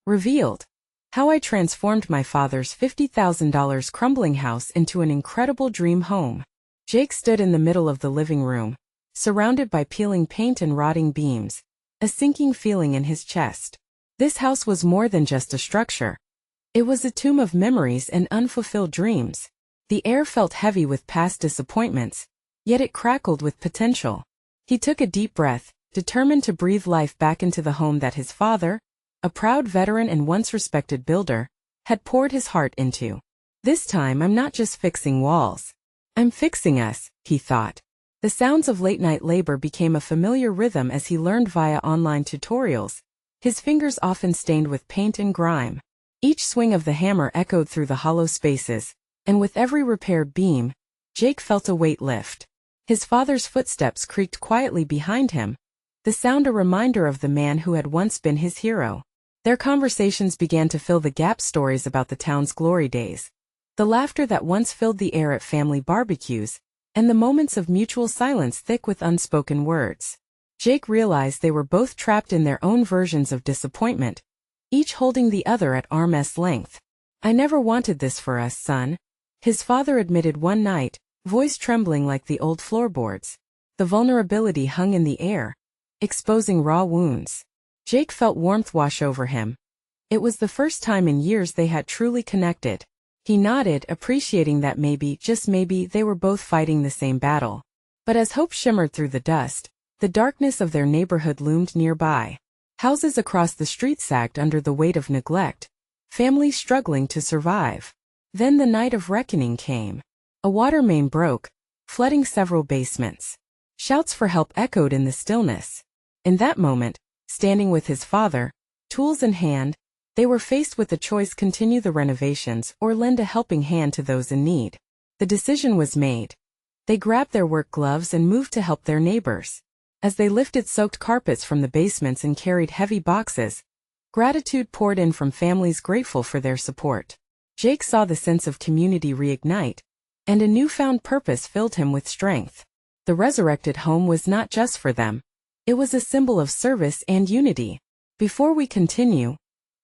Revealed. How I transformed my father's $50,000 crumbling house into an incredible dream home. Jake stood in the middle of the living room, surrounded by peeling paint and rotting beams, a sinking feeling in his chest. This house was more than just a structure. It was a tomb of memories and unfulfilled dreams. The air felt heavy with past disappointments, yet it crackled with potential. He took a deep breath, determined to breathe life back into the home that his father, a proud veteran and once respected builder, had poured his heart into. This time I'm not just fixing walls. I'm fixing us, he thought. The sounds of late-night labor became a familiar rhythm as he learned via online tutorials, his fingers often stained with paint and grime. Each swing of the hammer echoed through the hollow spaces, and with every repaired beam, Jake felt a weight lift. His father's footsteps creaked quietly behind him, the sound a reminder of the man who had once been his hero. Their conversations began to fill the gap, stories about the town's glory days, the laughter that once filled the air at family barbecues, and the moments of mutual silence thick with unspoken words. Jake realized they were both trapped in their own versions of disappointment, each holding the other at arm's length. I never wanted this for us, son, his father admitted one night, voice trembling like the old floorboards. The vulnerability hung in the air, exposing raw wounds. Jake felt warmth wash over him. It was the first time in years they had truly connected. He nodded, appreciating that maybe, just maybe, they were both fighting the same battle. But as hope shimmered through the dust, the darkness of their neighborhood loomed nearby. Houses across the street sagged under the weight of neglect, families struggling to survive. Then the night of reckoning came. A water main broke, flooding several basements. Shouts for help echoed in the stillness. In that moment, standing with his father, tools in hand, they were faced with the choice: continue the renovations or lend a helping hand to those in need. The decision was made. They grabbed their work gloves and moved to help their neighbors. As they lifted soaked carpets from the basements and carried heavy boxes, gratitude poured in from families grateful for their support. Jake saw the sense of community reignite, and a newfound purpose filled him with strength. The resurrected home was not just for them. It was a symbol of service and unity. Before we continue,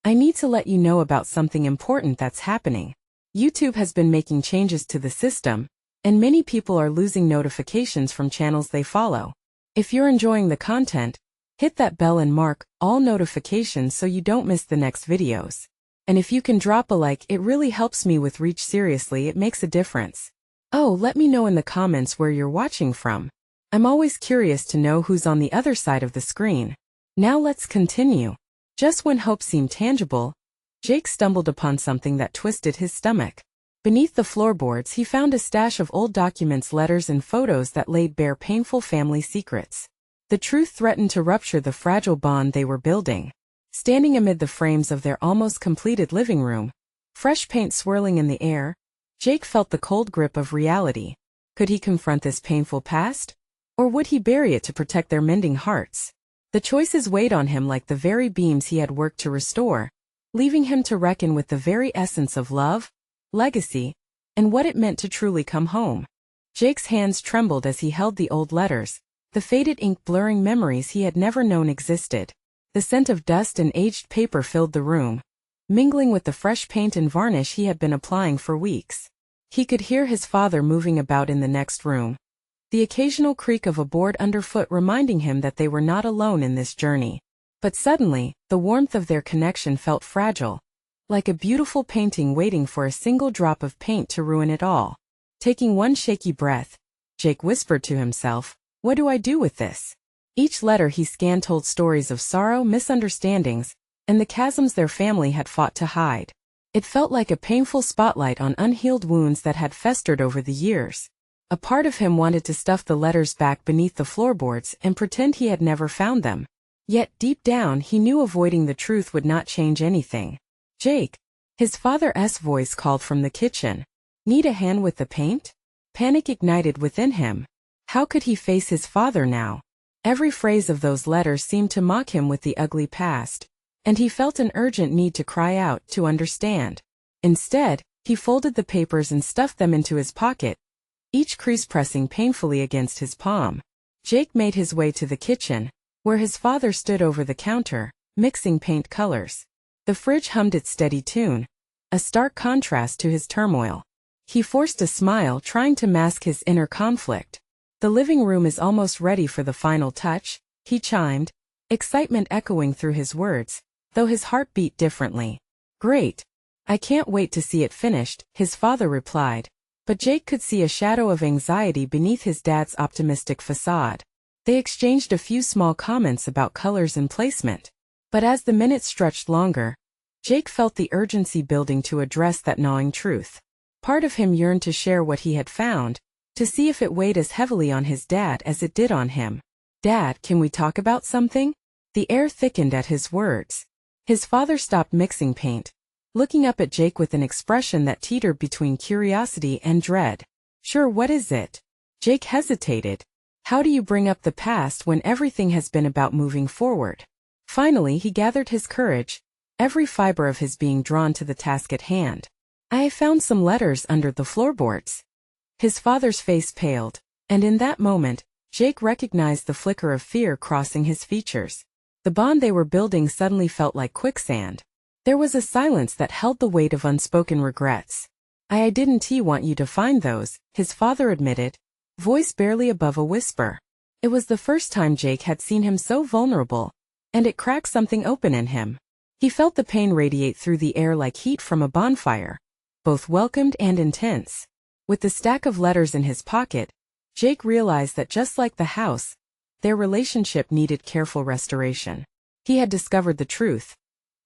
I need to let you know about something important that's happening. YouTube has been making changes to the system, and many people are losing notifications from channels they follow. If you're enjoying the content, hit that bell and mark all notifications so you don't miss the next videos. And if you can drop a like, it really helps me with reach. Seriously, it makes a difference. Oh, let me know in the comments where you're watching from. I'm always curious to know who's on the other side of the screen. Now let's continue. Just when hope seemed tangible, Jake stumbled upon something that twisted his stomach. Beneath the floorboards he found a stash of old documents, letters and photos that laid bare painful family secrets. The truth threatened to rupture the fragile bond they were building. Standing amid the frames of their almost completed living room, fresh paint swirling in the air, Jake felt the cold grip of reality. Could he confront this painful past? Or would he bury it to protect their mending hearts? The choices weighed on him like the very beams he had worked to restore, leaving him to reckon with the very essence of love, legacy, and what it meant to truly come home. Jake's hands trembled as he held the old letters, the faded ink blurring memories he had never known existed. The scent of dust and aged paper filled the room, mingling with the fresh paint and varnish he had been applying for weeks. He could hear his father moving about in the next room, the occasional creak of a board underfoot reminding him that they were not alone in this journey. But suddenly, the warmth of their connection felt fragile, like a beautiful painting waiting for a single drop of paint to ruin it all. Taking one shaky breath, Jake whispered to himself, "What do I do with this?" Each letter he scanned told stories of sorrow, misunderstandings, and the chasms their family had fought to hide. It felt like a painful spotlight on unhealed wounds that had festered over the years. A part of him wanted to stuff the letters back beneath the floorboards and pretend he had never found them. Yet deep down he knew avoiding the truth would not change anything. "Jake," his father's voice called from the kitchen. "Need a hand with the paint?" Panic ignited within him. How could he face his father now? Every phrase of those letters seemed to mock him with the ugly past, and he felt an urgent need to cry out, to understand. Instead, he folded the papers and stuffed them into his pocket, each crease pressing painfully against his palm. Jake made his way to the kitchen, where his father stood over the counter, mixing paint colors. The fridge hummed its steady tune, a stark contrast to his turmoil. He forced a smile, trying to mask his inner conflict. The living room is almost ready for the final touch, he chimed, excitement echoing through his words, though his heart beat differently. Great. I can't wait to see it finished, his father replied. But Jake could see a shadow of anxiety beneath his dad's optimistic facade. They exchanged a few small comments about colors and placement. But as the minutes stretched longer, Jake felt the urgency building to address that gnawing truth. Part of him yearned to share what he had found, to see if it weighed as heavily on his dad as it did on him. Dad, can we talk about something? The air thickened at his words. His father stopped mixing paint, looking up at Jake with an expression that teetered between curiosity and dread. Sure, what is it? Jake hesitated. How do you bring up the past when everything has been about moving forward? Finally, he gathered his courage, every fiber of his being drawn to the task at hand. I found some letters under the floorboards. His father's face paled, and in that moment, Jake recognized the flicker of fear crossing his features. The bond they were building suddenly felt like quicksand. There was a silence that held the weight of unspoken regrets. I didn't want you to find those, his father admitted, voice barely above a whisper. It was the first time Jake had seen him so vulnerable, and it cracked something open in him. He felt the pain radiate through the air like heat from a bonfire, both welcomed and intense. With the stack of letters in his pocket, Jake realized that just like the house, their relationship needed careful restoration. He had discovered the truth.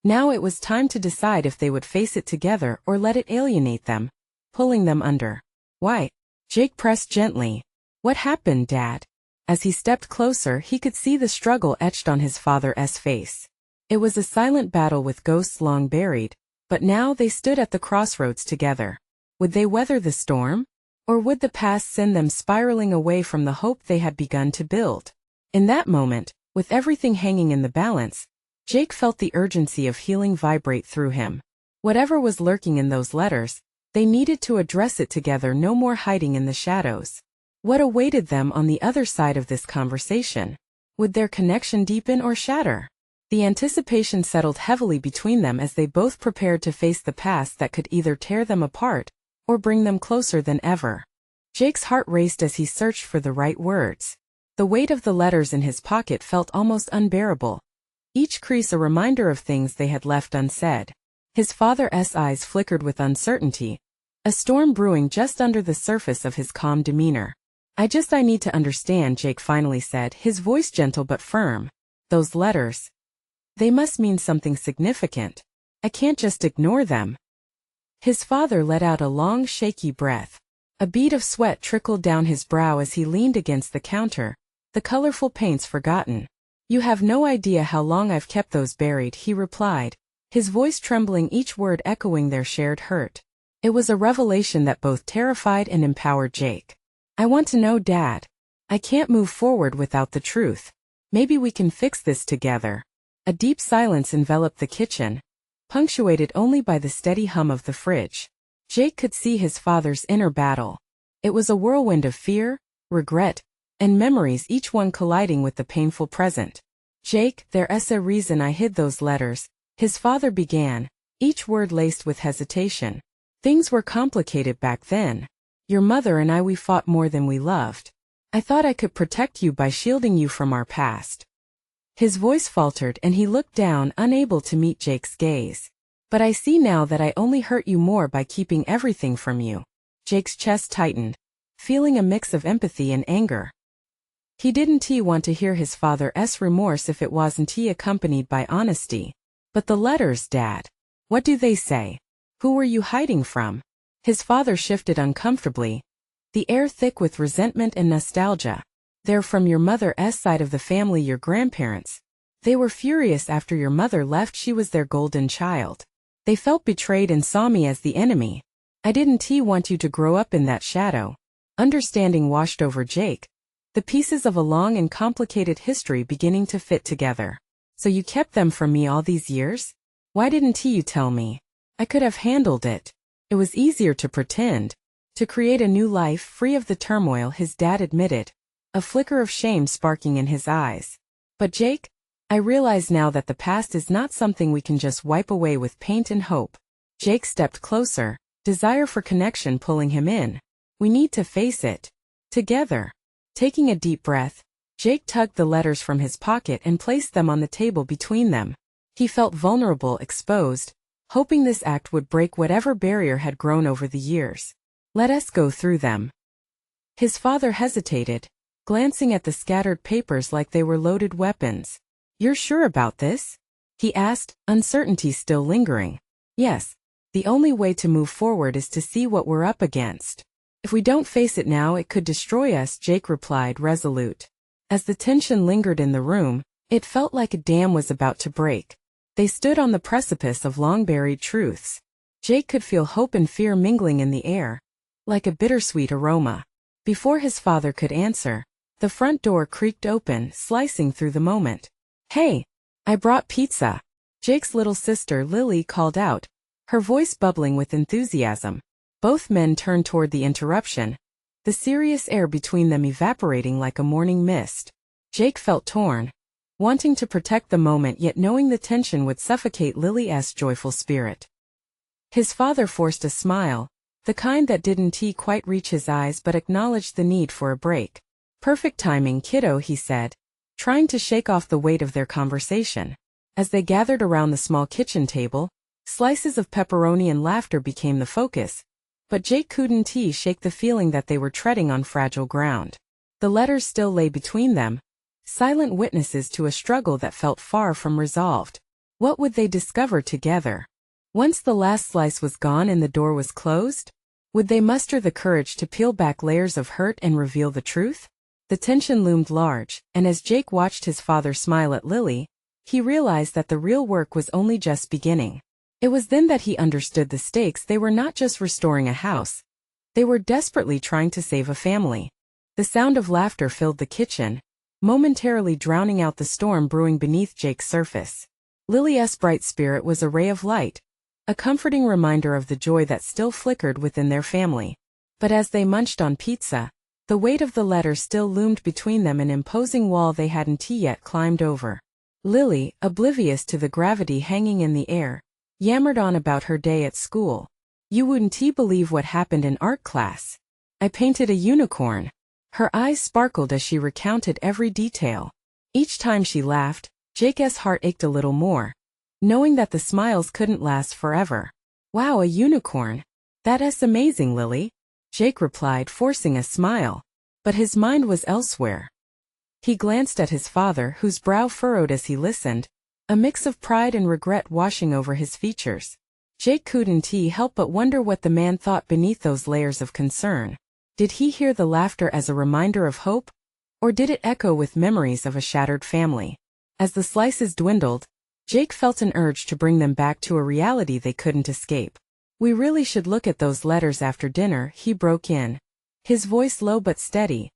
Now it was time to decide if they would face it together or let it alienate them, pulling them under. Why? Jake pressed gently. What happened, Dad? As he stepped closer, he could see the struggle etched on his father's face. It was a silent battle with ghosts long buried, but now they stood at the crossroads together. Would they weather the storm? Or would the past send them spiraling away from the hope they had begun to build? In that moment, with everything hanging in the balance, Jake felt the urgency of healing vibrate through him. Whatever was lurking in those letters, they needed to address it together, no more hiding in the shadows. What awaited them on the other side of this conversation? Would their connection deepen or shatter? The anticipation settled heavily between them as they both prepared to face the past that could either tear them apart or bring them closer than ever. Jake's heart raced as he searched for the right words. The weight of the letters in his pocket felt almost unbearable, each crease a reminder of things they had left unsaid. His father's eyes flickered with uncertainty, a storm brewing just under the surface of his calm demeanor. I need to understand, Jake finally said, his voice gentle but firm. Those letters. They must mean something significant. I can't just ignore them. His father let out a long, shaky breath. A bead of sweat trickled down his brow as he leaned against the counter, the colorful paints forgotten. You have no idea how long I've kept those buried, he replied, his voice trembling, each word echoing their shared hurt. It was a revelation that both terrified and empowered Jake. I want to know, Dad. I can't move forward without the truth. Maybe we can fix this together. A deep silence enveloped the kitchen, punctuated only by the steady hum of the fridge. Jake could see his father's inner battle. It was a whirlwind of fear, regret, and memories, each one colliding with the painful present. Jake, there's a reason I hid those letters, his father began, each word laced with hesitation. Things were complicated back then. Your mother and I, we fought more than we loved. I thought I could protect you by shielding you from our past. His voice faltered and he looked down, unable to meet Jake's gaze. But I see now that I only hurt you more by keeping everything from you. Jake's chest tightened, feeling a mix of empathy and anger. He didn't want to hear his father's remorse if it wasn't accompanied by honesty. But the letters, Dad. What do they say? Who were you hiding from? His father shifted uncomfortably, the air thick with resentment and nostalgia. They're from your mother's side of the family, your grandparents. They were furious after your mother left. She was their golden child. They felt betrayed and saw me as the enemy. I didn't want you to grow up in that shadow. Understanding washed over Jake, the pieces of a long and complicated history beginning to fit together. So you kept them from me all these years? Why didn't you tell me? I could have handled it. It was easier to pretend, to create a new life free of the turmoil, his dad admitted, a flicker of shame sparking in his eyes. But Jake, I realize now that the past is not something we can just wipe away with paint and hope. Jake stepped closer, desire for connection pulling him in. We need to face it. Together. Taking a deep breath, Jake tugged the letters from his pocket and placed them on the table between them. He felt vulnerable, exposed, hoping this act would break whatever barrier had grown over the years. Let us go through them. His father hesitated, glancing at the scattered papers like they were loaded weapons. You're sure about this? He asked, uncertainty still lingering. Yes. The only way to move forward is to see what we're up against. If we don't face it now, it could destroy us, Jake replied, resolute. As the tension lingered in the room, it felt like a dam was about to break. They stood on the precipice of long-buried truths. Jake could feel hope and fear mingling in the air, like a bittersweet aroma. Before his father could answer, the front door creaked open, slicing through the moment. Hey, I brought pizza. Jake's little sister Lily called out, her voice bubbling with enthusiasm. Both men turned toward the interruption, the serious air between them evaporating like a morning mist. Jake felt torn, wanting to protect the moment yet knowing the tension would suffocate Lily's joyful spirit. His father forced a smile, the kind that didn't quite reach his eyes but acknowledged the need for a break. Perfect timing, kiddo, he said, trying to shake off the weight of their conversation. As they gathered around the small kitchen table, slices of pepperoni and laughter became the focus, but Jake couldn't shake the feeling that they were treading on fragile ground. The letters still lay between them, silent witnesses to a struggle that felt far from resolved. What would they discover together? Once the last slice was gone and the door was closed, would they muster the courage to peel back layers of hurt and reveal the truth? The tension loomed large, and as Jake watched his father smile at Lily, he realized that the real work was only just beginning. It was then that he understood the stakes. They were not just restoring a house. They were desperately trying to save a family. The sound of laughter filled the kitchen, momentarily drowning out the storm brewing beneath Jake's surface. Lily's bright spirit was a ray of light, a comforting reminder of the joy that still flickered within their family. But as they munched on pizza, the weight of the letter still loomed between them, an imposing wall they hadn't yet climbed over. Lily, oblivious to the gravity hanging in the air, yammered on about her day at school. You wouldn't believe what happened in art class. I painted a unicorn. Her eyes sparkled as she recounted every detail. Each time she laughed, Jake's heart ached a little more, knowing that the smiles couldn't last forever. Wow, a unicorn. That is amazing, Lily, Jake replied, forcing a smile. But his mind was elsewhere. He glanced at his father, whose brow furrowed as he listened, a mix of pride and regret washing over his features. Jake couldn't help but wonder what the man thought beneath those layers of concern. Did he hear the laughter as a reminder of hope, or did it echo with memories of a shattered family? As the slices dwindled, Jake felt an urge to bring them back to a reality they couldn't escape. We really should look at those letters after dinner, he broke in, his voice low but steady.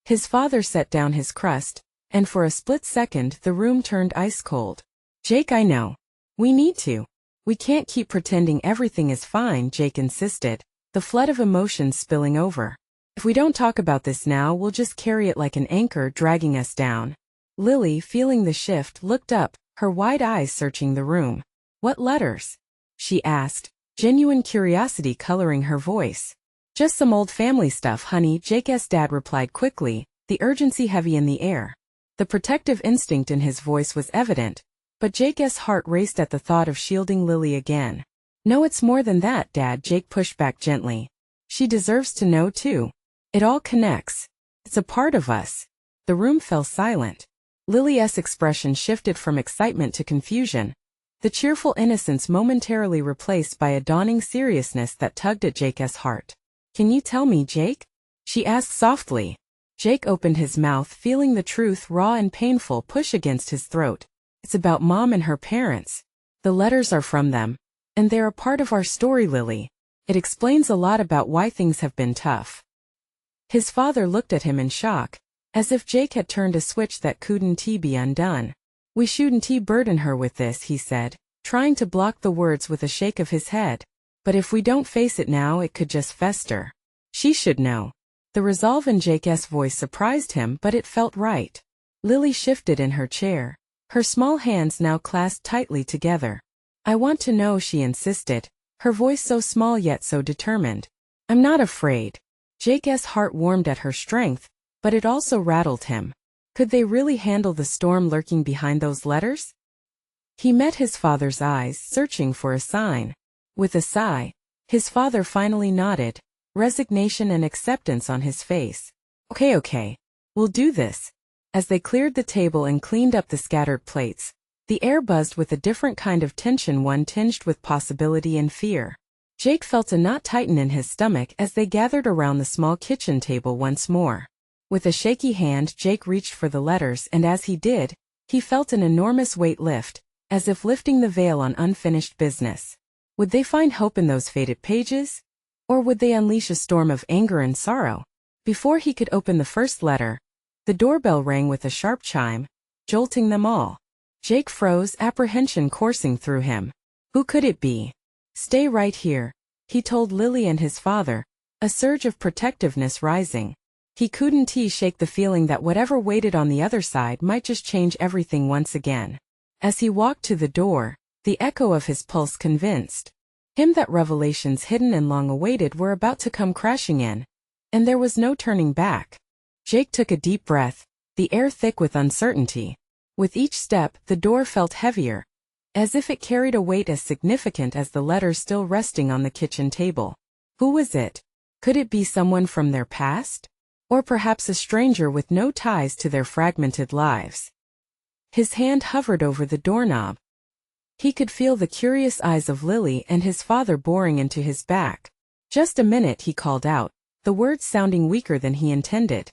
His father set down his crust, and for a split second the room turned ice cold. Jake, I know. We need to. We can't keep pretending everything is fine, Jake insisted, the flood of emotions spilling over. If we don't talk about this now, we'll just carry it like an anchor dragging us down. Lily, feeling the shift, looked up, her wide eyes searching the room. What letters? She asked, genuine curiosity coloring her voice. Just some old family stuff, honey, Jake's dad replied quickly, the urgency heavy in the air. The protective instinct in his voice was evident, but Jake's heart raced at the thought of shielding Lily again. No, it's more than that, Dad, Jake pushed back gently. She deserves to know too. It all connects. It's a part of us. The room fell silent. Lily's expression shifted from excitement to confusion, the cheerful innocence momentarily replaced by a dawning seriousness that tugged at Jake's heart. Can you tell me, Jake? She asked softly. Jake opened his mouth, feeling the truth, raw and painful, push against his throat. It's about Mom and her parents. The letters are from them, and they're a part of our story, Lily. It explains a lot about why things have been tough. His father looked at him in shock, as if Jake had turned a switch that couldn't be undone. We shouldn't burden her with this, he said, trying to block the words with a shake of his head. But if we don't face it now, it could just fester. She should know. The resolve in Jake's voice surprised him, but it felt right. Lily shifted in her chair, her small hands now clasped tightly together. "I want to know," she insisted, her voice so small yet so determined. "I'm not afraid." Jake's heart warmed at her strength, but it also rattled him. Could they really handle the storm lurking behind those letters? He met his father's eyes, searching for a sign. With a sigh, his father finally nodded, resignation and acceptance on his face. Okay, we'll do this." As they cleared the table and cleaned up the scattered plates, the air buzzed with a different kind of tension, one tinged with possibility and fear. Jake felt a knot tighten in his stomach as they gathered around the small kitchen table once more. With a shaky hand, Jake reached for the letters, and as he did, he felt an enormous weight lift, as if lifting the veil on unfinished business. Would they find hope in those faded pages? Or would they unleash a storm of anger and sorrow? Before he could open the first letter, the doorbell rang with a sharp chime, jolting them all. Jake froze, apprehension coursing through him. Who could it be? "Stay right here," he told Lily and his father, a surge of protectiveness rising. He couldn't shake the feeling that whatever waited on the other side might just change everything once again. As he walked to the door, the echo of his pulse convinced him that revelations hidden and long awaited were about to come crashing in, and there was no turning back. Jake took a deep breath, the air thick with uncertainty. With each step, the door felt heavier, as if it carried a weight as significant as the letters still resting on the kitchen table. Who was it? Could it be someone from their past? Or perhaps a stranger with no ties to their fragmented lives? His hand hovered over the doorknob. He could feel the curious eyes of Lily and his father boring into his back. "Just a minute," he called out, the words sounding weaker than he intended.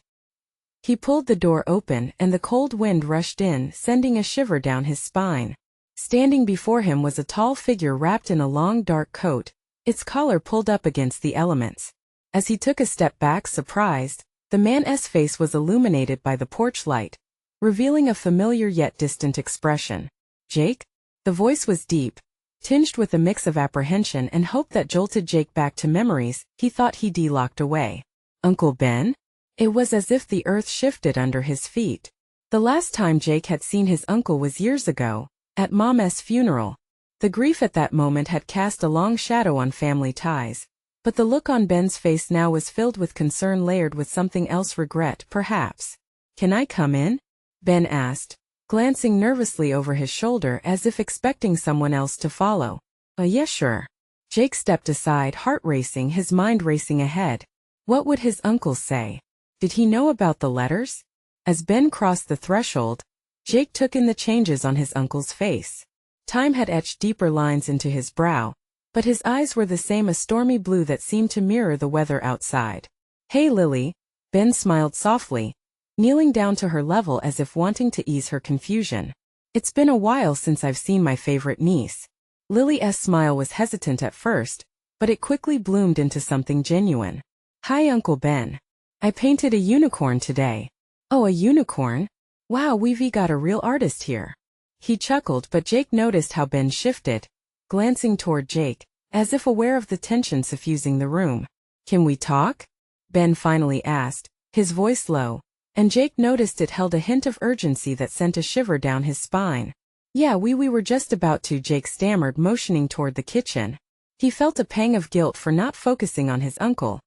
He pulled the door open, and the cold wind rushed in, sending a shiver down his spine. Standing before him was a tall figure wrapped in a long dark coat, its collar pulled up against the elements. As he took a step back, surprised, the man's face was illuminated by the porch light, revealing a familiar yet distant expression. "Jake?" The voice was deep, tinged with a mix of apprehension and hope that jolted Jake back to memories he thought he'd locked away. "Uncle Ben?" It was as if the earth shifted under his feet. The last time Jake had seen his uncle was years ago, at Mom's funeral. The grief at that moment had cast a long shadow on family ties, but the look on Ben's face now was filled with concern layered with something else, regret, perhaps. "Can I come in?" Ben asked, glancing nervously over his shoulder as if expecting someone else to follow. Yes, sure." Jake stepped aside, heart racing, his mind racing ahead. What would his uncle say? Did he know about the letters? As Ben crossed the threshold, Jake took in the changes on his uncle's face. Time had etched deeper lines into his brow, but his eyes were the same, a stormy blue that seemed to mirror the weather outside. "Hey, Lily," Ben smiled softly, kneeling down to her level as if wanting to ease her confusion. "It's been a while since I've seen my favorite niece." Lily's smile was hesitant at first, but it quickly bloomed into something genuine. "Hi, Uncle Ben. I painted a unicorn today." "Oh, a unicorn? Wow, we've got a real artist here." He chuckled, but Jake noticed how Ben shifted, glancing toward Jake, as if aware of the tension suffusing the room. "Can we talk?" Ben finally asked, his voice low, and Jake noticed it held a hint of urgency that sent a shiver down his spine. "Yeah, we were just about to," Jake stammered, motioning toward the kitchen. He felt a pang of guilt for not focusing on his uncle,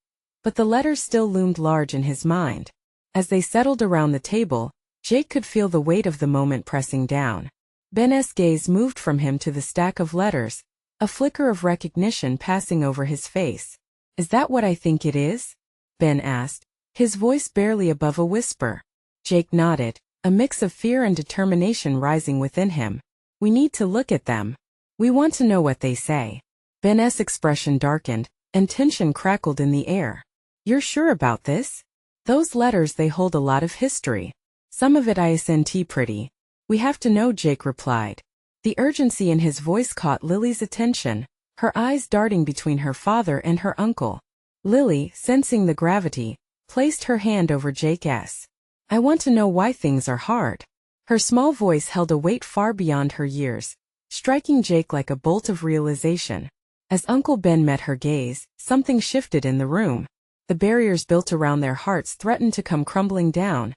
but the letters still loomed large in his mind. As they settled around the table, Jake could feel the weight of the moment pressing down. Ben's gaze moved from him to the stack of letters, a flicker of recognition passing over his face. "Is that what I think it is?" Ben asked, his voice barely above a whisper. Jake nodded, a mix of fear and determination rising within him. "We need to look at them. We want to know what they say." Ben's expression darkened, and tension crackled in the air. "You're sure about this? Those letters, they hold a lot of history. Some of it isn't pretty. We have to know," Jake replied. The urgency in his voice caught Lily's attention, her eyes darting between her father and her uncle. Lily, sensing the gravity, placed her hand over Jake's. "I want to know why things are hard." Her small voice held a weight far beyond her years, striking Jake like a bolt of realization. As Uncle Ben met her gaze, something shifted in the room. The barriers built around their hearts threatened to come crumbling down,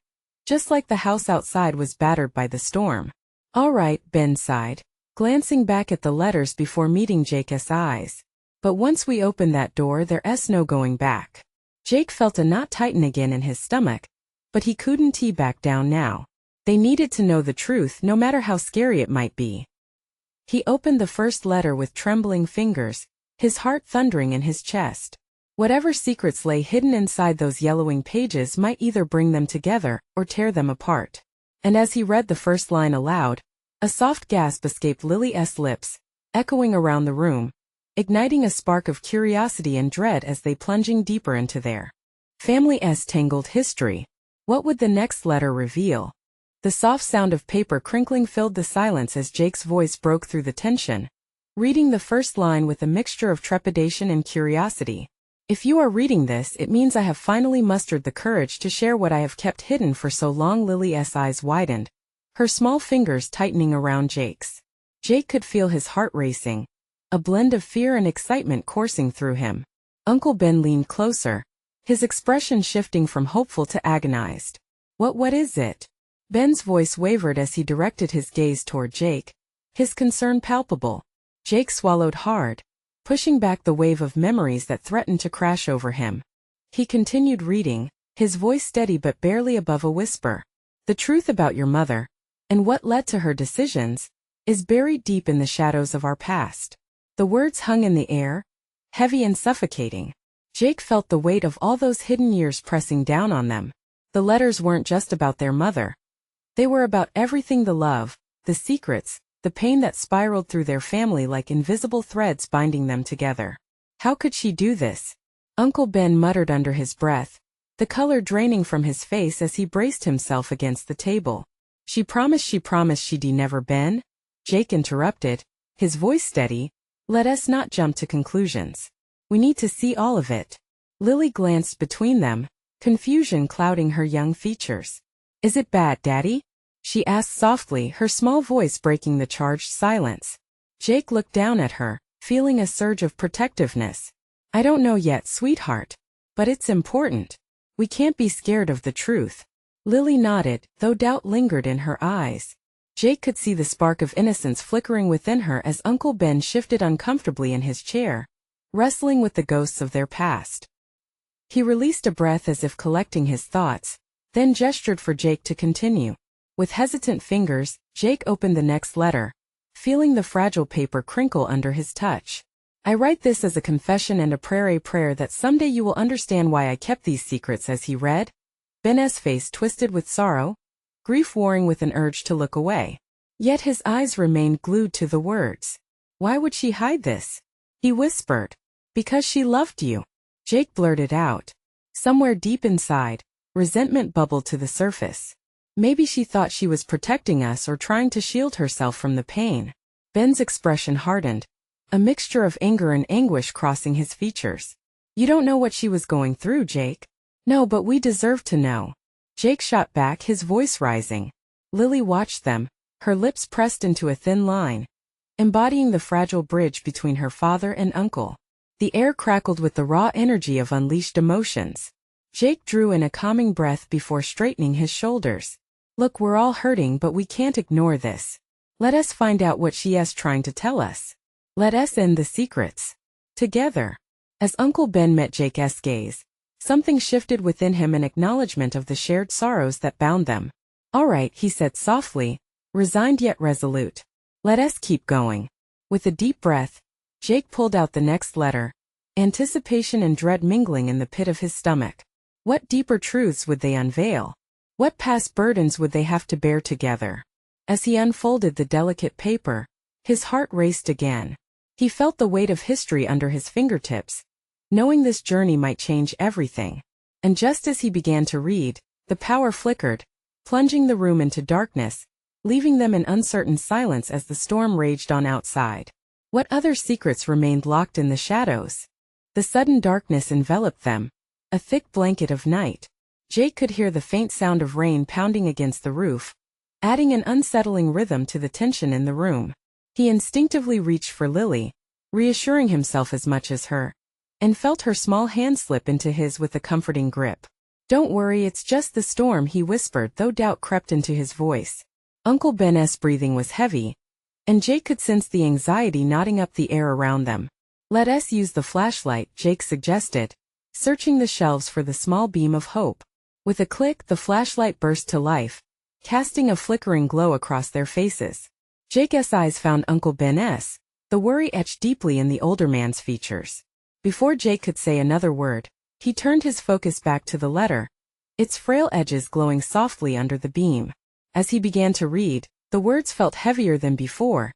just like the house outside was battered by the storm. All right, Ben sighed, glancing back at the letters before meeting Jake's eyes. But once we open that door, there's no going back. Jake felt a knot tighten again in his stomach, but he couldn't back down now. They needed to know the truth, no matter how scary it might be. He opened the first letter with trembling fingers, his heart thundering in his chest. Whatever secrets lay hidden inside those yellowing pages might either bring them together or tear them apart. And as he read the first line aloud, a soft gasp escaped Lily's lips, echoing around the room, igniting a spark of curiosity and dread as they plunging deeper into their family's tangled history. What would the next letter reveal? The soft sound of paper crinkling filled the silence as Jake's voice broke through the tension, reading the first line with a mixture of trepidation and curiosity. If you are reading this, it means I have finally mustered the courage to share what I have kept hidden for so long. Lily's eyes widened, her small fingers tightening around Jake's. Jake could feel his heart racing, a blend of fear and excitement coursing through him. Uncle Ben leaned closer, his expression shifting from hopeful to agonized. What is it? Ben's voice wavered as he directed his gaze toward Jake, his concern palpable. Jake swallowed hard, pushing back the wave of memories that threatened to crash over him. He continued reading, his voice steady but barely above a whisper. The truth about your mother, and what led to her decisions, is buried deep in the shadows of our past. The words hung in the air, heavy and suffocating. Jake felt the weight of all those hidden years pressing down on them. The letters weren't just about their mother. They were about everything: the love, the secrets, the pain that spiraled through their family like invisible threads binding them together. How could she do this? Uncle Ben muttered under his breath, the color draining from his face as he braced himself against the table. She promised she'd never. Ben? Jake interrupted, his voice steady. Let us not jump to conclusions. We need to see all of it. Lily glanced between them, confusion clouding her young features. Is it bad, Daddy? She asked softly, her small voice breaking the charged silence. Jake looked down at her, feeling a surge of protectiveness. I don't know yet, sweetheart. But it's important. We can't be scared of the truth. Lily nodded, though doubt lingered in her eyes. Jake could see the spark of innocence flickering within her as Uncle Ben shifted uncomfortably in his chair, wrestling with the ghosts of their past. He released a breath as if collecting his thoughts, then gestured for Jake to continue. With hesitant fingers, Jake opened the next letter, feeling the fragile paper crinkle under his touch. I write this as a confession and a prayer that someday you will understand why I kept these secrets. As he read, Ben's face twisted with sorrow, grief warring with an urge to look away. Yet his eyes remained glued to the words. Why would she hide this? He whispered. Because she loved you. Jake blurted out. Somewhere deep inside, resentment bubbled to the surface. Maybe she thought she was protecting us or trying to shield herself from the pain. Ben's expression hardened, a mixture of anger and anguish crossing his features. You don't know what she was going through, Jake. No, but we deserve to know. Jake shot back, his voice rising. Lily watched them, her lips pressed into a thin line, embodying the fragile bridge between her father and uncle. The air crackled with the raw energy of unleashed emotions. Jake drew in a calming breath before straightening his shoulders. Look, we're all hurting, but we can't ignore this. Let us find out what she is trying to tell us. Let us end the secrets. Together. As Uncle Ben met Jake's gaze, something shifted within him, an acknowledgement of the shared sorrows that bound them. All right, he said softly, resigned yet resolute. Let us keep going. With a deep breath, Jake pulled out the next letter, anticipation and dread mingling in the pit of his stomach. What deeper truths would they unveil? What past burdens would they have to bear together? As he unfolded the delicate paper, his heart raced again. He felt the weight of history under his fingertips, knowing this journey might change everything. And just as he began to read, the power flickered, plunging the room into darkness, leaving them in uncertain silence as the storm raged on outside. What other secrets remained locked in the shadows? The sudden darkness enveloped them, a thick blanket of night. Jake could hear the faint sound of rain pounding against the roof, adding an unsettling rhythm to the tension in the room. He instinctively reached for Lily, reassuring himself as much as her, and felt her small hand slip into his with a comforting grip. Don't worry, it's just the storm, he whispered, though doubt crept into his voice. Uncle Ben's breathing was heavy, and Jake could sense the anxiety knotting up the air around them. "Let us use the flashlight," Jake suggested, searching the shelves for the small beam of hope. With a click, the flashlight burst to life, casting a flickering glow across their faces. Jake's eyes found Uncle Ben's, the worry etched deeply in the older man's features. Before Jake could say another word, he turned his focus back to the letter, its frail edges glowing softly under the beam. As he began to read, the words felt heavier than before,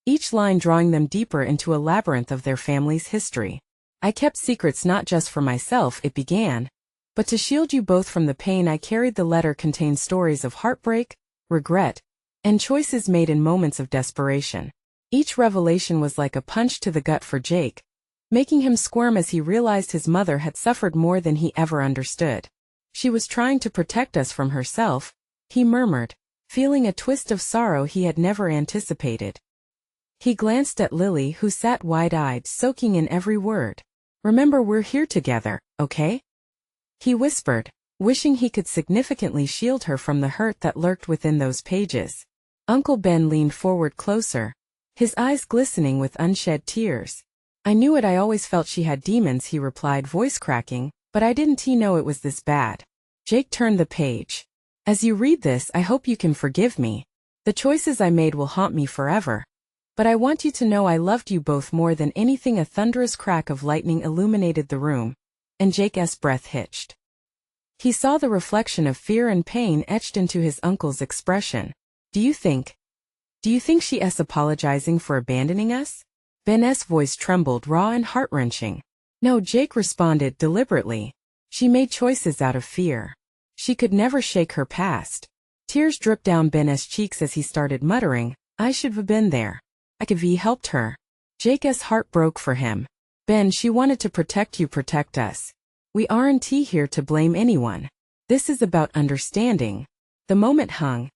each line drawing them deeper into a labyrinth of their family's history. "I kept secrets not just for myself," it began, "but to shield you both from the pain I carried." The letter contained stories of heartbreak, regret, and choices made in moments of desperation. Each revelation was like a punch to the gut for Jake, making him squirm as he realized his mother had suffered more than he ever understood. "She was trying to protect us from herself," he murmured, feeling a twist of sorrow he had never anticipated. He glanced at Lily, who sat wide-eyed, soaking in every word. "Remember, we're here together, okay?" he whispered, wishing he could significantly shield her from the hurt that lurked within those pages. Uncle Ben leaned forward closer, his eyes glistening with unshed tears. "I knew it, I always felt she had demons," he replied, voice cracking, "but I didn't know it was this bad." Jake turned the page. "As you read this, I hope you can forgive me. The choices I made will haunt me forever. But I want you to know I loved you both more than anything." A thunderous crack of lightning illuminated the room, and Jake's breath hitched. He saw the reflection of fear and pain etched into his uncle's expression. Do you think she's apologizing for abandoning us?" Ben's voice trembled, raw and heart-wrenching. "No," Jake responded deliberately. "She made choices out of fear. She could never shake her past." Tears dripped down Ben's cheeks as he started muttering, "I should have been there. I could have helped her." Jake's heart broke for him. "Ben, she wanted to protect you, protect us. We aren't here to blame anyone. This is about understanding." The moment hung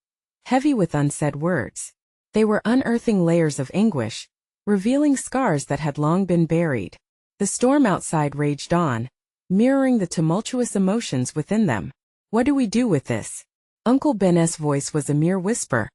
heavy with unsaid words. They were unearthing layers of anguish, revealing scars that had long been buried. The storm outside raged on, mirroring the tumultuous emotions within them. "What do we do with this?" Uncle Ben's voice was a mere whisper,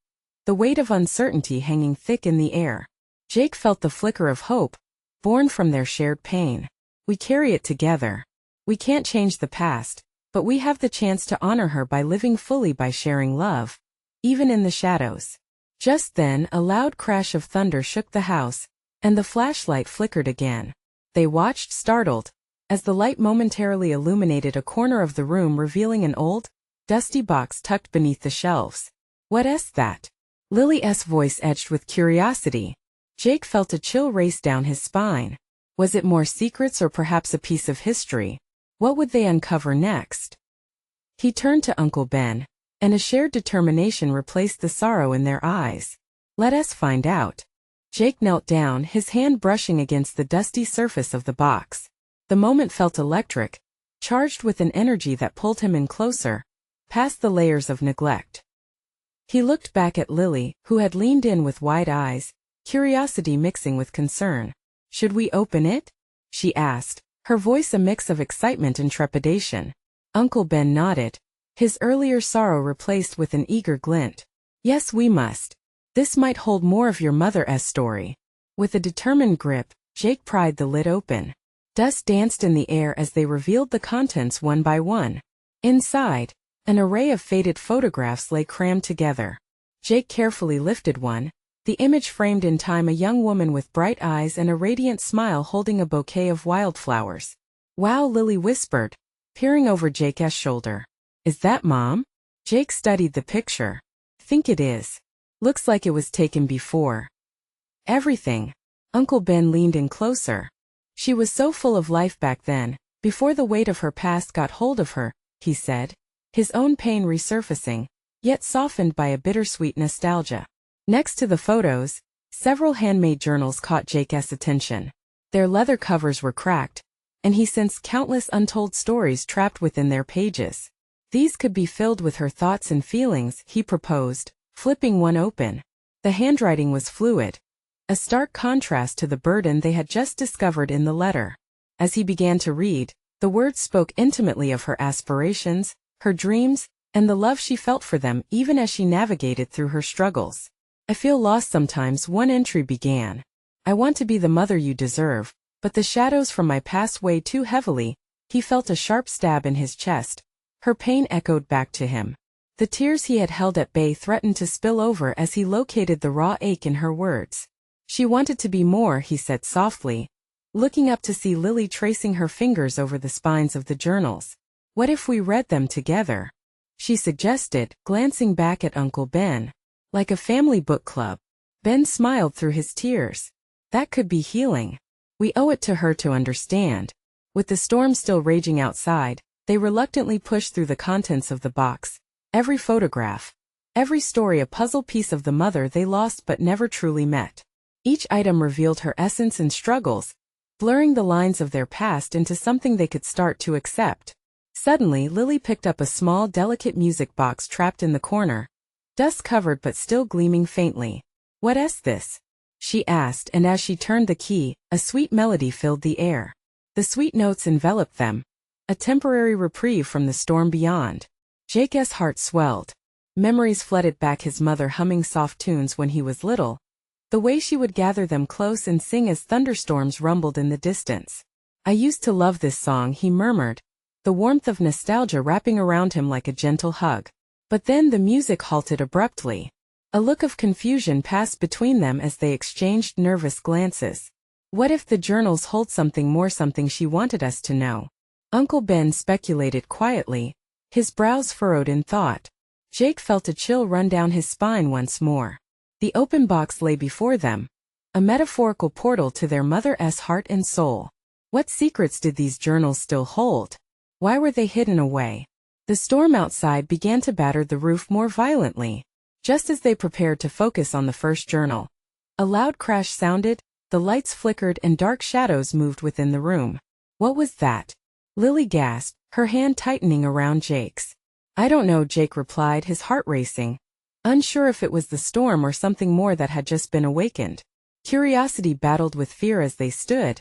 the weight of uncertainty hanging thick in the air. Jake felt the flicker of hope, born from their shared pain. "We carry it together. We can't change the past, but we have the chance to honor her by living fully, by sharing love, even in the shadows." Just then, a loud crash of thunder shook the house, and the flashlight flickered again. They watched, startled, as the light momentarily illuminated a corner of the room, revealing an old, dusty box tucked beneath the shelves. "What's that?" Lily's voice edged with curiosity. Jake felt a chill race down his spine. Was it more secrets, or perhaps a piece of history? What would they uncover next? He turned to Uncle Ben, and a shared determination replaced the sorrow in their eyes. "Let us find out." Jake knelt down, his hand brushing against the dusty surface of the box. The moment felt electric, charged with an energy that pulled him in closer, past the layers of neglect. He looked back at Lily, who had leaned in with wide eyes, curiosity mixing with concern. "Should we open it?" she asked, her voice a mix of excitement and trepidation. Uncle Ben nodded, his earlier sorrow replaced with an eager glint. "Yes, we must. This might hold more of your mother's story." With a determined grip, Jake pried the lid open. Dust danced in the air as they revealed the contents one by one. Inside, an array of faded photographs lay crammed together. Jake carefully lifted one, the image framed in time, a young woman with bright eyes and a radiant smile holding a bouquet of wildflowers. "Wow," Lily whispered, peering over Jake's shoulder. "Is that Mom?" Jake studied the picture. "Think it is. Looks like it was taken before everything." Uncle Ben leaned in closer. "She was so full of life back then, before the weight of her past got hold of her," he said, his own pain resurfacing, yet softened by a bittersweet nostalgia. Next to the photos, several handmade journals caught Jake's attention. Their leather covers were cracked, and he sensed countless untold stories trapped within their pages. These could be filled with her thoughts and feelings, he proposed, flipping one open. The handwriting was fluid, a stark contrast to the burden they had just discovered in the letter. As he began to read, the words spoke intimately of her aspirations, her dreams, and the love she felt for them even as she navigated through her struggles. I feel lost sometimes. One entry began. I want to be the mother you deserve, but the shadows from my past weigh too heavily. He felt a sharp stab in his chest. Her pain echoed back to him. The tears he had held at bay threatened to spill over as he located the raw ache in her words. She wanted to be more, he said softly, looking up to see Lily tracing her fingers over the spines of the journals. What if we read them together? She suggested, glancing back at Uncle Ben. Like a family book club. Ben smiled through his tears. That could be healing. We owe it to her to understand. With the storm still raging outside, they reluctantly pushed through the contents of the box. Every photograph. Every story a puzzle piece of the mother they lost but never truly met. Each item revealed her essence and struggles, blurring the lines of their past into something they could start to accept. Suddenly, Lily picked up a small, delicate music box trapped in the corner, dust-covered but still gleaming faintly. "What's this?" she asked, and as she turned the key, a sweet melody filled the air. The sweet notes enveloped them, a temporary reprieve from the storm beyond. Jake's heart swelled. Memories flooded back, his mother humming soft tunes when he was little, the way she would gather them close and sing as thunderstorms rumbled in the distance. "I used to love this song," he murmured, the warmth of nostalgia wrapping around him like a gentle hug. But then the music halted abruptly. A look of confusion passed between them as they exchanged nervous glances. What if the journals hold something more, something she wanted us to know? Uncle Ben speculated quietly, his brows furrowed in thought. Jake felt a chill run down his spine once more. The open box lay before them, a metaphorical portal to their mother's heart and soul. What secrets did these journals still hold? Why were they hidden away? The storm outside began to batter the roof more violently. Just as they prepared to focus on the first journal, a loud crash sounded, the lights flickered and dark shadows moved within the room. What was that? Lily gasped, her hand tightening around Jake's. "I don't know," Jake replied, his heart racing, unsure if it was the storm or something more that had just been awakened. Curiosity battled with fear as they stood,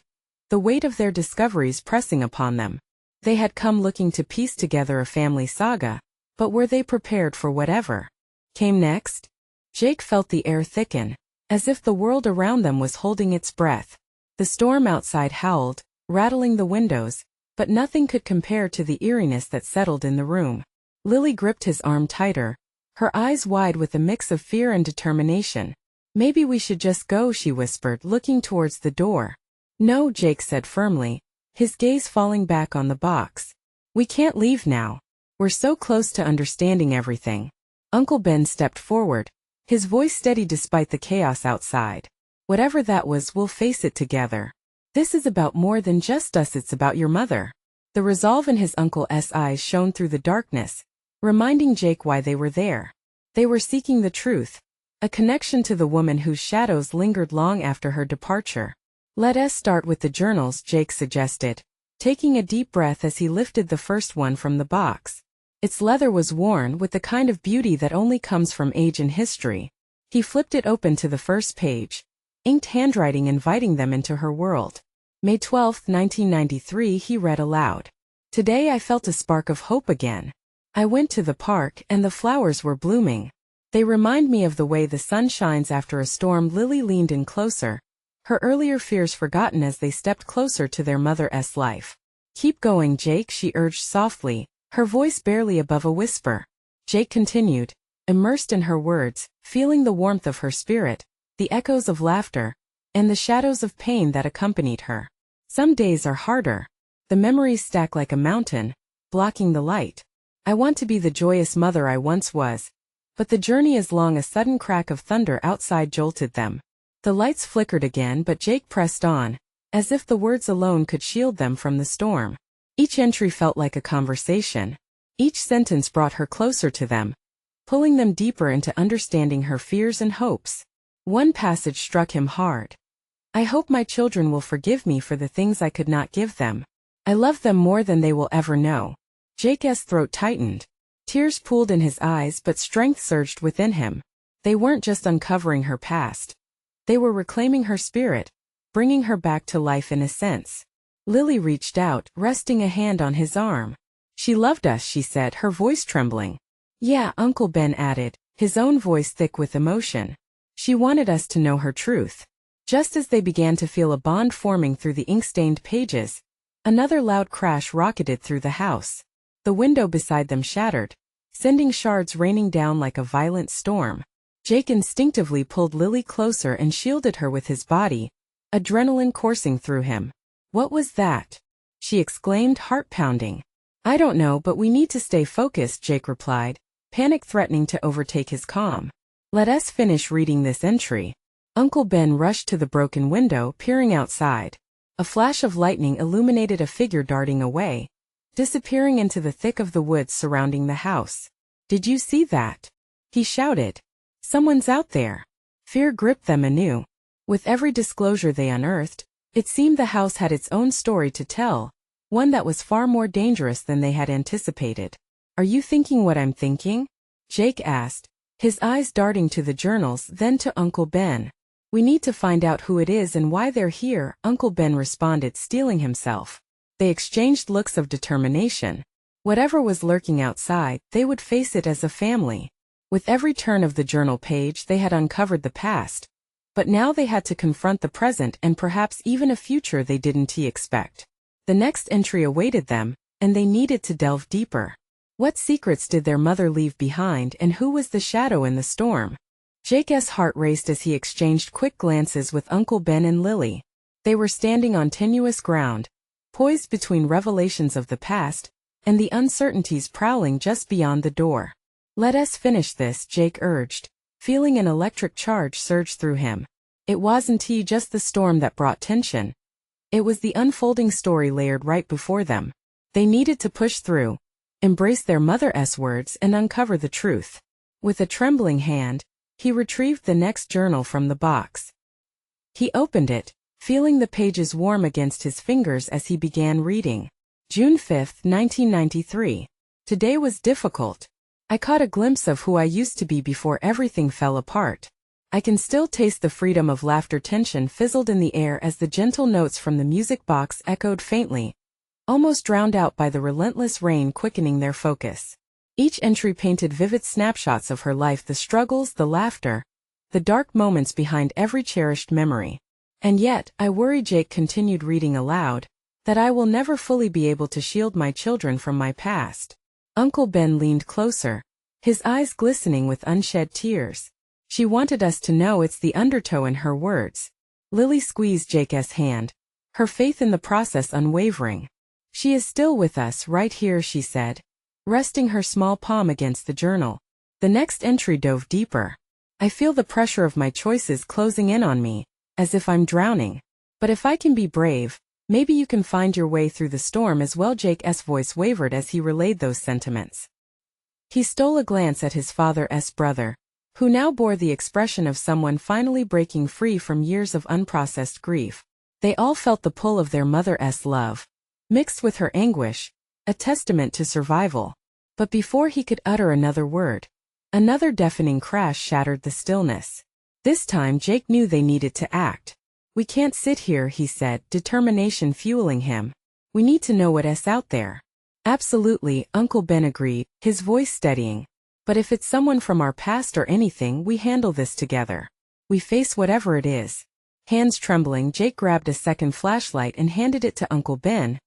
the weight of their discoveries pressing upon them. They had come looking to piece together a family saga, but were they prepared for whatever came next? Jake felt the air thicken, as if the world around them was holding its breath. The storm outside howled, rattling the windows, but nothing could compare to the eeriness that settled in the room. Lily gripped his arm tighter, her eyes wide with a mix of fear and determination. "Maybe we should just go," she whispered, looking towards the door. "No," Jake said firmly, his gaze falling back on the box. "We can't leave now. We're so close to understanding everything." Uncle Ben stepped forward, his voice steady despite the chaos outside. "Whatever that was, we'll face it together. This is about more than just us, it's about your mother." The resolve in his uncle's eyes shone through the darkness, reminding Jake why they were there. They were seeking the truth, a connection to the woman whose shadows lingered long after her departure. "Let us start with the journals," Jake suggested, taking a deep breath as he lifted the first one from the box. Its leather was worn with the kind of beauty that only comes from age and history. He flipped it open to the first page, inked handwriting inviting them into her world. "May 12, 1993, he read aloud. "Today I felt a spark of hope again. I went to the park and the flowers were blooming. They remind me of the way the sun shines after a storm." Lily leaned in closer, her earlier fears forgotten as they stepped closer to their mother's life. "Keep going, Jake," she urged softly, her voice barely above a whisper. Jake continued, immersed in her words, feeling the warmth of her spirit, the echoes of laughter, and the shadows of pain that accompanied her. "Some days are harder. The memories stack like a mountain, blocking the light. I want to be the joyous mother I once was, but the journey is long." A sudden crack of thunder outside jolted them. The lights flickered again, but Jake pressed on, as if the words alone could shield them from the storm. Each entry felt like a conversation. Each sentence brought her closer to them, pulling them deeper into understanding her fears and hopes. One passage struck him hard. "I hope my children will forgive me for the things I could not give them. I love them more than they will ever know." Jake's throat tightened. Tears pooled in his eyes, but strength surged within him. They weren't just uncovering her past. They were reclaiming her spirit, bringing her back to life in a sense. Lily reached out, resting a hand on his arm. "She loved us," she said, her voice trembling. Yeah, Uncle Ben added, his own voice thick with emotion. She wanted us to know her truth. Just as they began to feel a bond forming through the ink-stained pages, another loud crash rocketed through the house. The window beside them shattered, sending shards raining down like a violent storm. Jake instinctively pulled Lily closer and shielded her with his body, adrenaline coursing through him. What was that? She exclaimed, heart pounding. I don't know, but we need to stay focused, Jake replied, panic threatening to overtake his calm. Let us finish reading this entry. Uncle Ben rushed to the broken window, peering outside. A flash of lightning illuminated a figure darting away, disappearing into the thick of the woods surrounding the house. Did you see that? He shouted. Someone's out there. Fear gripped them anew. With every disclosure they unearthed, it seemed the house had its own story to tell, one that was far more dangerous than they had anticipated. Are you thinking what I'm thinking? Jake asked, his eyes darting to the journals, then to Uncle Ben. We need to find out who it is and why they're here, Uncle Ben responded, steeling himself. They exchanged looks of determination. Whatever was lurking outside, they would face it as a family. With every turn of the journal page, they had uncovered the past. But now they had to confront the present and perhaps even a future they didn't expect. The next entry awaited them, and they needed to delve deeper. What secrets did their mother leave behind, and who was the shadow in the storm? Jake's heart raced as he exchanged quick glances with Uncle Ben and Lily. They were standing on tenuous ground, poised between revelations of the past and the uncertainties prowling just beyond the door. Let us finish this, Jake urged, feeling an electric charge surge through him. It wasn't just the storm that brought tension. It was the unfolding story layered right before them. They needed to push through, embrace their mother's words, and uncover the truth. With a trembling hand, he retrieved the next journal from the box. He opened it, feeling the pages warm against his fingers as he began reading. June 5, 1993. Today was difficult. I caught a glimpse of who I used to be before everything fell apart. I can still taste the freedom of laughter. Tension fizzled in the air as the gentle notes from the music box echoed faintly, almost drowned out by the relentless rain quickening their focus. Each entry painted vivid snapshots of her life, the struggles, the laughter, the dark moments behind every cherished memory. And yet, I worry, Jake continued reading aloud, that I will never fully be able to shield my children from my past. Uncle Ben leaned closer, his eyes glistening with unshed tears. She wanted us to know, it's the undertow in her words. Lily squeezed Jake's hand, her faith in the process unwavering. She is still with us right here, she said, resting her small palm against the journal. The next entry dove deeper. I feel the pressure of my choices closing in on me, as if I'm drowning. But if I can be brave, maybe you can find your way through the storm as well. Jake's voice wavered as he relayed those sentiments. He stole a glance at his father's brother, who now bore the expression of someone finally breaking free from years of unprocessed grief. They all felt the pull of their mother's love, mixed with her anguish, a testament to survival. But before he could utter another word, another deafening crash shattered the stillness. This time Jake knew they needed to act. We can't sit here, he said, determination fueling him. We need to know what's out there. Absolutely, Uncle Ben agreed, his voice steadying. But if it's someone from our past or anything, we handle this together. We face whatever it is. Hands trembling, Jake grabbed a second flashlight and handed it to Uncle Ben,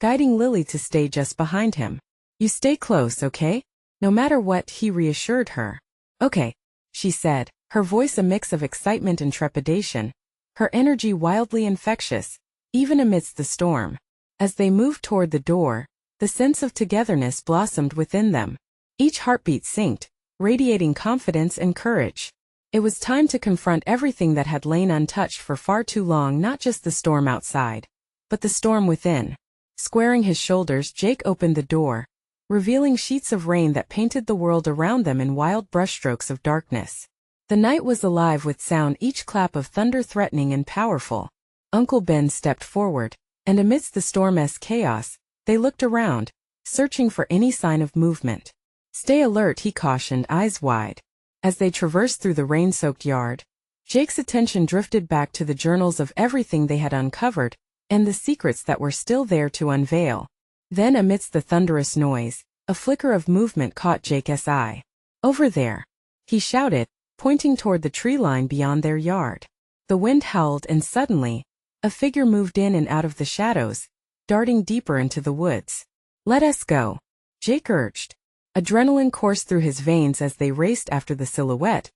guiding Lily to stay just behind him. You stay close, okay? No matter what, he reassured her. Okay, she said, her voice a mix of excitement and trepidation, her energy wildly infectious, even amidst the storm. As they moved toward the door, the sense of togetherness blossomed within them. Each heartbeat synced, radiating confidence and courage. It was time to confront everything that had lain untouched for far too long, not just the storm outside, but the storm within. Squaring his shoulders, Jake opened the door, revealing sheets of rain that painted the world around them in wild brushstrokes of darkness. The night was alive with sound, each clap of thunder threatening and powerful. Uncle Ben stepped forward, and amidst the storm's chaos, they looked around, searching for any sign of movement. Stay alert, he cautioned, eyes wide. As they traversed through the rain-soaked yard, Jake's attention drifted back to the journals of everything they had uncovered, and the secrets that were still there to unveil. Then amidst the thunderous noise, A flicker of movement caught Jake's eye. "Over there," he shouted, pointing toward the tree line beyond their yard. The wind howled and suddenly, a figure moved in and out of the shadows, darting deeper into the woods. "Let us go," Jake urged. Adrenaline coursed through his veins as they raced after the silhouette,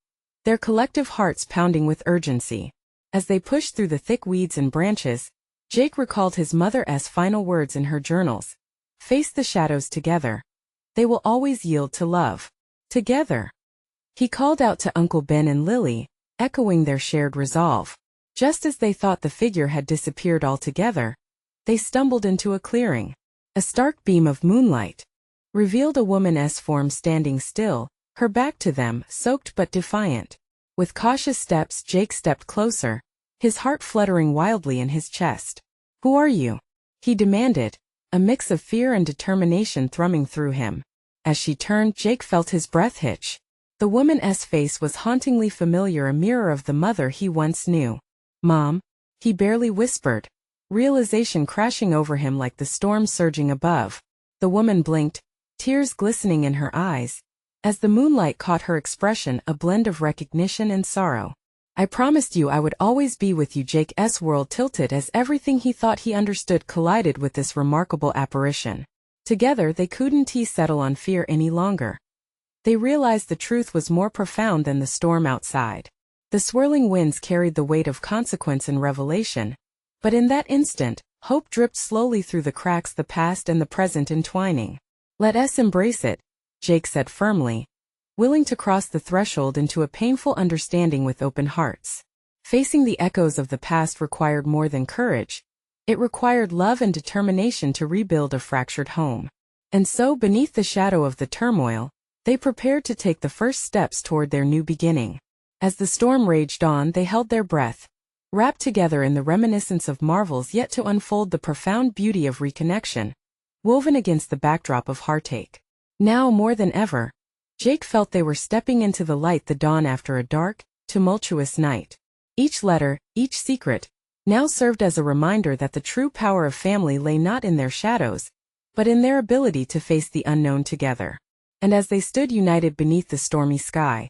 their collective hearts pounding with urgency. As they pushed through the thick weeds and branches, Jake recalled his mother's final words in her journals. "Face the shadows together. They will always yield to love. Together." He called out to Uncle Ben and Lily, echoing their shared resolve. Just as they thought the figure had disappeared altogether, they stumbled into a clearing. A stark beam of moonlight revealed a woman's form standing still, her back to them, soaked but defiant. With cautious steps, Jake stepped closer, his heart fluttering wildly in his chest. "Who are you?" he demanded, a mix of fear and determination thrumming through him. As she turned, Jake felt his breath hitch. The woman's face was hauntingly familiar, a mirror of the mother he once knew. "Mom," he barely whispered, realization crashing over him like the storm surging above. The woman blinked, tears glistening in her eyes. As the moonlight caught her expression, a blend of recognition and sorrow. "I promised you I would always be with you." Jake's world tilted as everything he thought he understood collided with this remarkable apparition. Together they couldn't settle on fear any longer. They realized the truth was more profound than the storm outside. The swirling winds carried the weight of consequence and revelation. But in that instant, hope dripped slowly through the cracks, the past and the present entwining. "Let us embrace it," Jake said firmly, willing to cross the threshold into a painful understanding with open hearts. Facing the echoes of the past required more than courage. It required love and determination to rebuild a fractured home. And so, beneath the shadow of the turmoil, they prepared to take the first steps toward their new beginning. As the storm raged on, they held their breath, wrapped together in the reminiscence of marvels yet to unfold, the profound beauty of reconnection, woven against the backdrop of heartache. Now more than ever, Jake felt they were stepping into the light, the dawn after a dark, tumultuous night. Each letter, each secret, now served as a reminder that the true power of family lay not in their shadows, but in their ability to face the unknown together. And as they stood united beneath the stormy sky,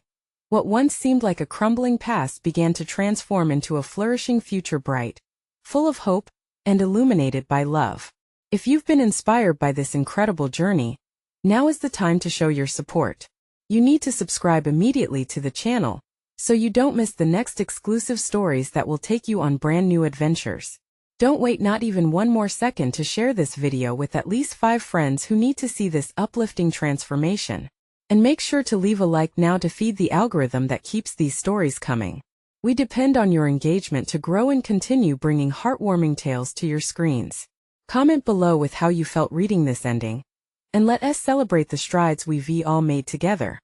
what once seemed like a crumbling past began to transform into a flourishing future, bright, full of hope, and illuminated by love. If you've been inspired by this incredible journey, now is the time to show your support. You need to subscribe immediately to the channel, so you don't miss the next exclusive stories that will take you on brand new adventures. Don't wait not even one more second to share this video with at least 5 friends who need to see this uplifting transformation. And make sure to leave a like now to feed the algorithm that keeps these stories coming. We depend on your engagement to grow and continue bringing heartwarming tales to your screens. Comment below with how you felt reading this ending, and let us celebrate the strides we've all made together.